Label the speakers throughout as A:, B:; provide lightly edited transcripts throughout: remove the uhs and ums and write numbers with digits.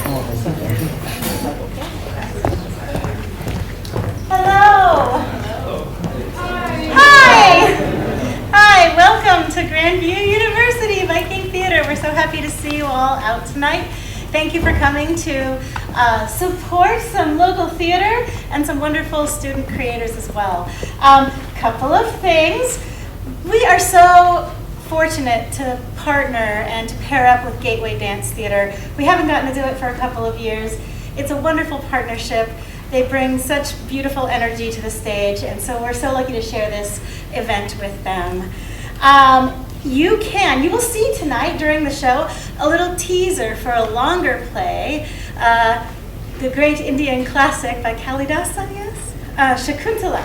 A: Hello. Hi. Hi, welcome to Grandview University Viking Theater. We're so happy to see you all out tonight. Thank you for coming to support some local theater and some wonderful student creators as well. Couple of things. We are so fortunate to partner and to pair up with Gateway Dance Theater. We haven't gotten to do it for a couple of years. It's a wonderful partnership. They bring such beautiful energy to the stage, and so we're so lucky to share this event with them. You will see tonight during the show a little teaser for a longer play, the great Indian classic by Kalidasa, yes? Shakuntala.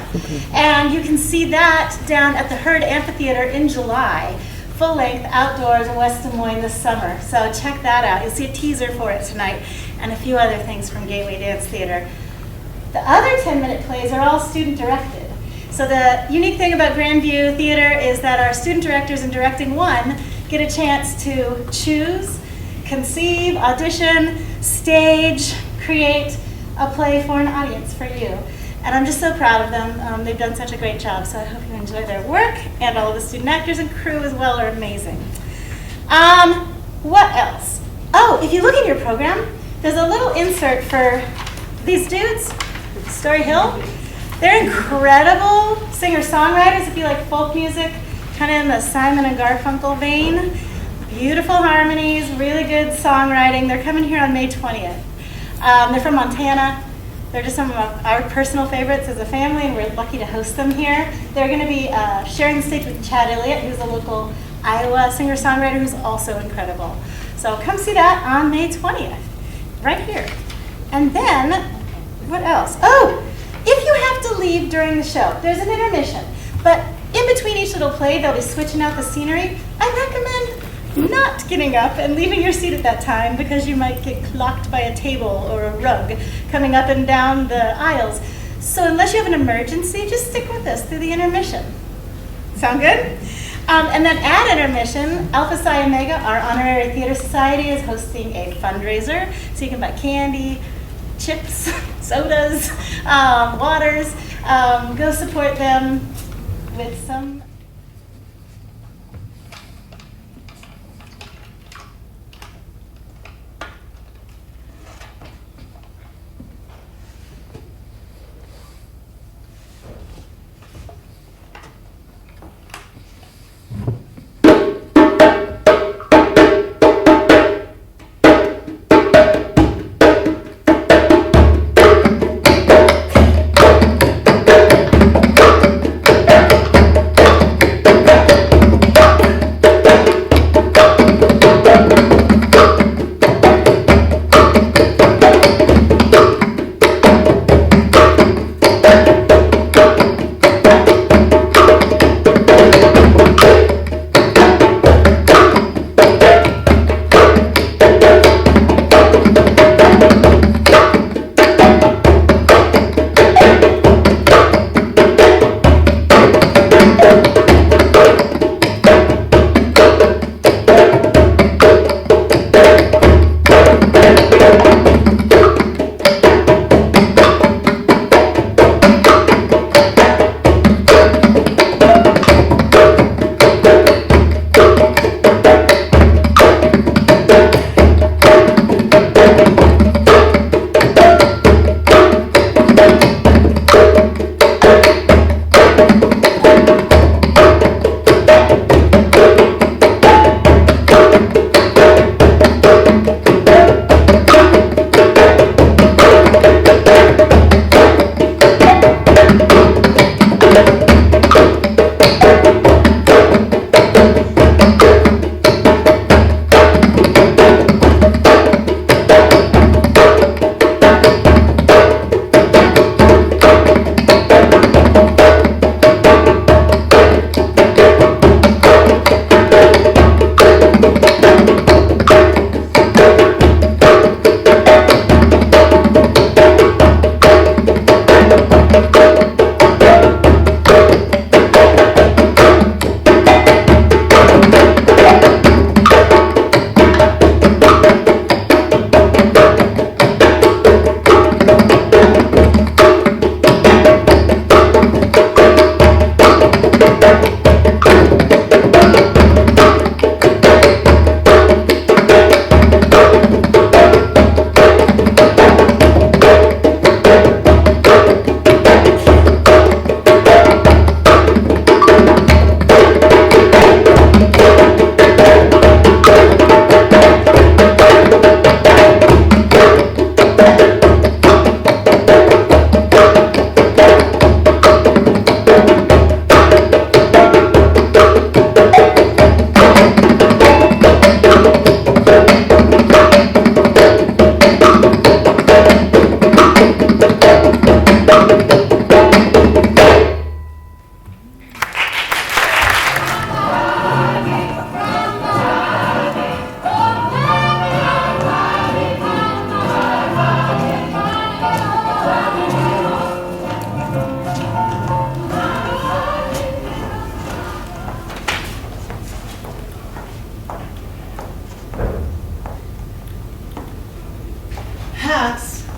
A: And you can see that down at the Hurd Amphitheater in July, full length outdoors in West Des Moines this summer. So check that out. You'll see a teaser for it tonight and a few other things from Gateway Dance Theater. The other 10-minute plays are all student directed. So the unique thing about Grandview Theater is that our student directors in Directing 1 get a chance to choose, conceive, audition, stage, create a play for an audience for you. And I'm just so proud of them. They've done such a great job, so I hope you enjoy their work, and all of the student actors and crew as well are amazing. What else? Oh, if you look in your program, there's a little insert for these dudes, Story Hill. They're incredible singer-songwriters if you like folk music, kind of in the Simon and Garfunkel vein. Beautiful harmonies, really good songwriting. They're coming here on May 20th. They're from Montana. They're just some of our personal favorites as a family, and we're lucky to host them here. They're going to be sharing the stage with Chad Elliott, who's a local Iowa singer-songwriter who's also incredible. So come see that on May 20th, right here. And then, what else? Oh! If you have to leave during the show, there's an intermission. But in between each little play, they'll be switching out the scenery. I recommend not getting up and leaving your seat at that time because you might get clocked by a table or a rug coming up and down the aisles. So unless you have an emergency, just stick with us through the intermission. Sound good? And then at intermission, Alpha Psi Omega, our honorary theater society, is hosting a fundraiser. So you can buy candy, chips, sodas, waters. Go support them with some.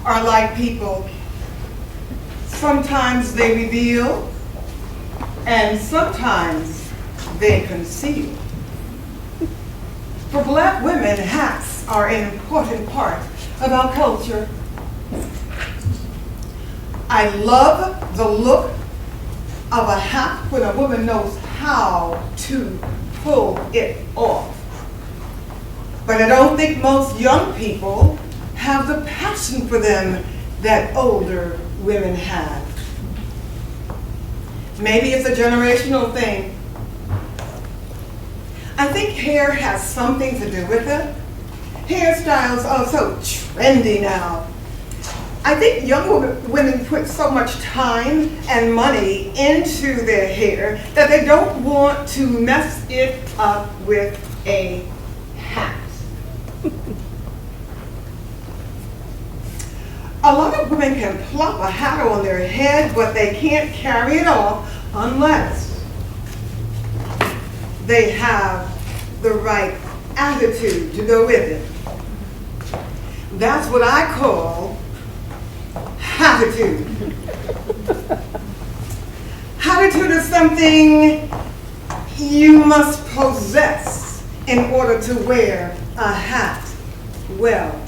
B: are like people. Sometimes they reveal, and sometimes they conceal. For Black women, hats are an important part of our culture. I love the look of a hat when a woman knows how to pull it off. But I don't think most young people have the passion for them that older women have. Maybe it's a generational thing. I think hair has something to do with it. Hairstyles are so trendy now. I think young women put so much time and money into their hair that they don't want to mess it up with a hat. A lot of women can plop a hat on their head, but they can't carry it off unless they have the right attitude to go with it. That's what I call attitude. Attitude is something you must possess in order to wear a hat well.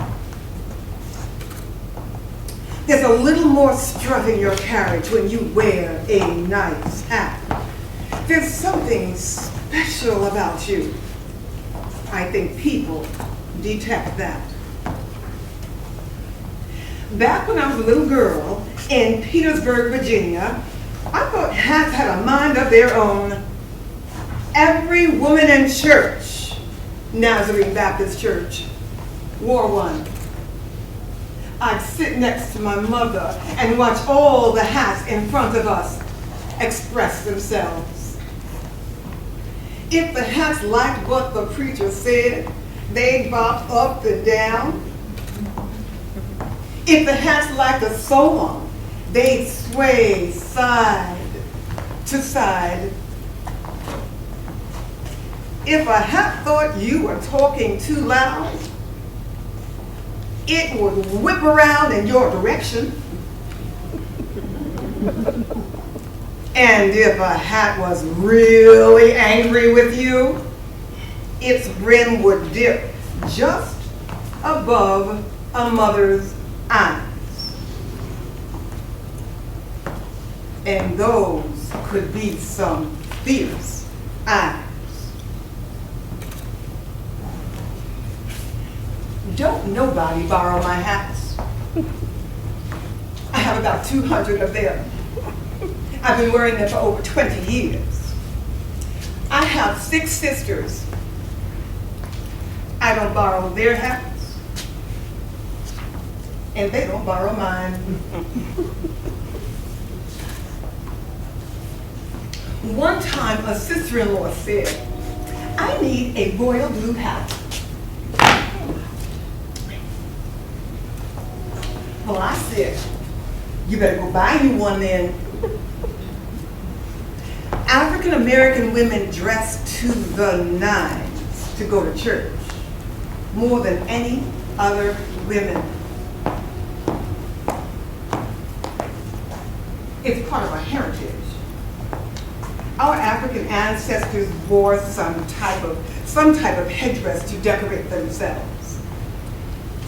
B: There's a little more strut in your carriage when you wear a nice hat. There's something special about you. I think people detect that. Back when I was a little girl in Petersburg, Virginia, I thought hats had a mind of their own. Every woman in church, Nazarene Baptist Church, wore one. I'd sit next to my mother and watch all the hats in front of us express themselves. If the hats liked what the preacher said, they'd bop up and down. If the hats liked a song, they'd sway side to side. If a hat thought you were talking too loud, it would whip around in your direction. And if a hat was really angry with you, its brim would dip just above a mother's eyes. And those could be some fierce eyes. Don't nobody borrow my hats. I have about 200 of them. I've been wearing them for over 20 years. I have 6 sisters. I don't borrow their hats, and they don't borrow mine. One time, a sister-in-law said, I need a royal blue hat. Well, I said, you better go buy you one then. African American women dress to the nines to go to church, more than any other women. It's part of our heritage. Our African ancestors wore some type of headdress to decorate themselves.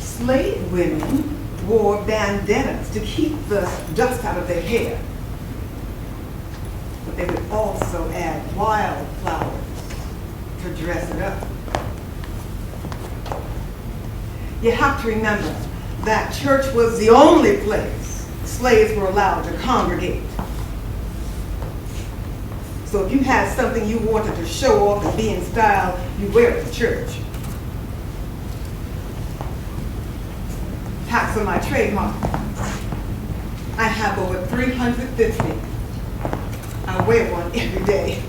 B: Slave women wore bandanas to keep the dust out of their hair. But they would also add wildflowers to dress it up. You have to remember that church was the only place slaves were allowed to congregate. So if you had something you wanted to show off and be in style, you wear it to church. Hats are my trademark. I have over 350. I wear one every day.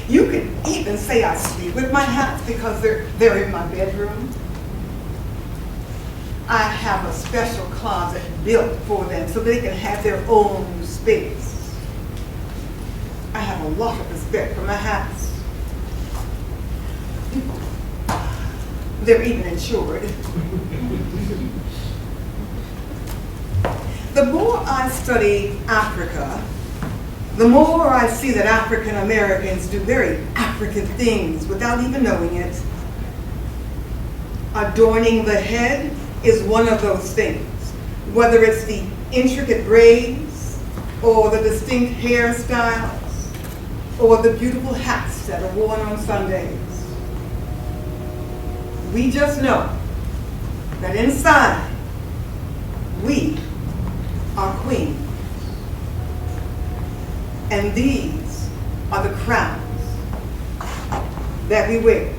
B: You can even say I sleep with my hats because they're in my bedroom. I have a special closet built for them so they can have their own space. I have a lot of respect for my hats. They're even insured. The more I study Africa, the more I see that African Americans do very African things without even knowing it. Adorning the head is one of those things, whether it's the intricate braids, or the distinct hairstyles, or the beautiful hats that are worn on Sundays. We just know that inside, we are queens. And these are the crowns that we wear.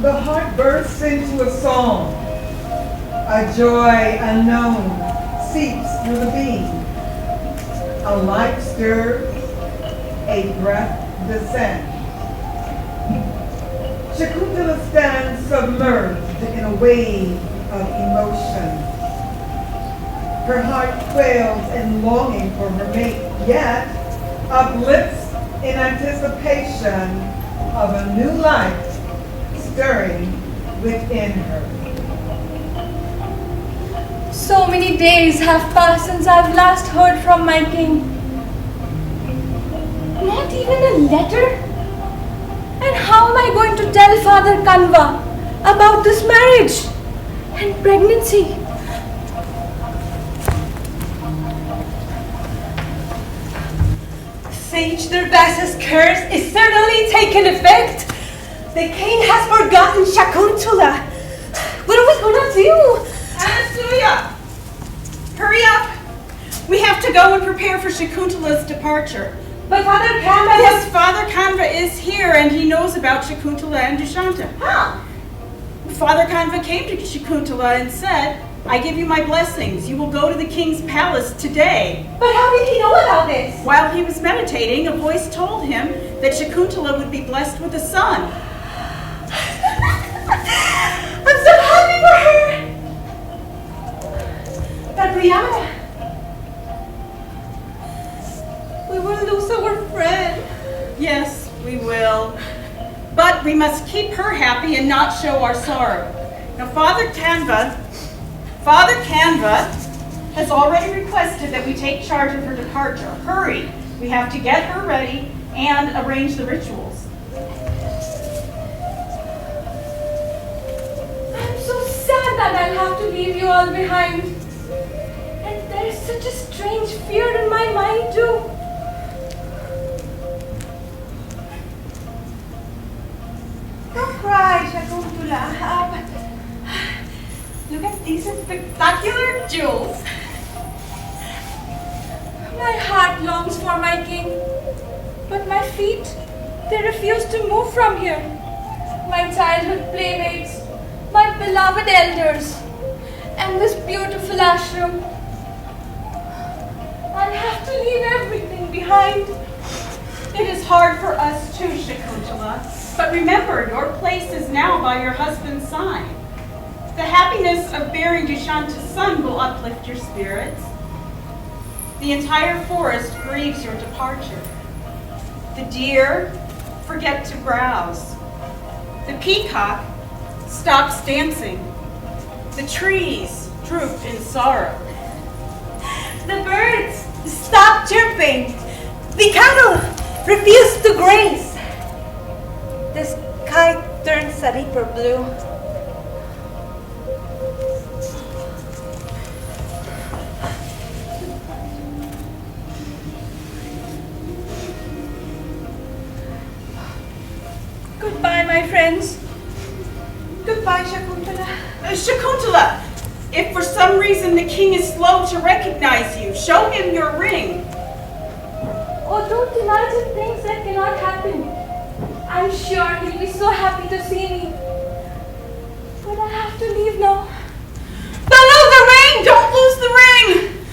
B: The heart bursts into a song. A joy unknown seeps through the being. A light stirs, a breath descends. Shakuntala stands submerged in a wave of emotion. Her heart quails in longing for her mate, yet uplifts in anticipation of a new life stirring within her.
C: So many days have passed since I've last heard from my king. Not even a letter? And how am I going to tell Father Kanva about this marriage and pregnancy? Sage Durgasa's curse is certainly taking effect. The king has forgotten Shakuntala. What are we gonna do?
D: Anastasia! Hurry up! We have to go and prepare for Shakuntala's departure.
C: But Father Kanva...
D: Yes, Father Kanva is here and he knows about Shakuntala and Dushanta.
C: How?
D: Father Kanva came to Shakuntala and said, I give you my blessings. You will go to the king's palace today.
C: But how did he know about this?
D: While he was meditating, a voice told him that Shakuntala would be blessed with a son.
C: I'm so happy for her! But Brianna, we will lose our friend.
D: Yes, we will. But we must keep her happy and not show our sorrow. Now, Father Kanva has already requested that we take charge of her departure. Hurry! We have to get her ready and arrange the rituals.
C: I'm so sad that I'll have to leave you all behind. And there's such a strange fear in my mind too. Don't cry, Shakuntala. Look at these spectacular jewels. My heart longs for my king, but my feet, they refuse to move from here. My childhood playmates, my beloved elders, and this beautiful ashram. I'll have to leave everything behind.
D: It is hard for us too, Shakuntala. But remember, your place is now by your husband's side. The happiness of bearing Dushanta's son will uplift your spirits. The entire forest grieves your departure. The deer forget to browse. The peacock stops dancing. The trees droop in sorrow.
C: The birds stop chirping. The cattle refuse to graze. The sky turns a deeper blue. Goodbye, my friends. Goodbye, Shakuntala.
D: Shakuntala, if for some reason the king is slow to recognize you, show him your ring.
C: Oh, don't imagine things that cannot happen. I'm sure he'll be so happy to see me. But I have to leave now.
D: Don't lose the ring! Don't lose the ring!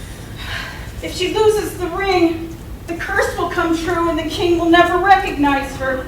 D: If she loses the ring, the curse will come true and the king will never recognize her.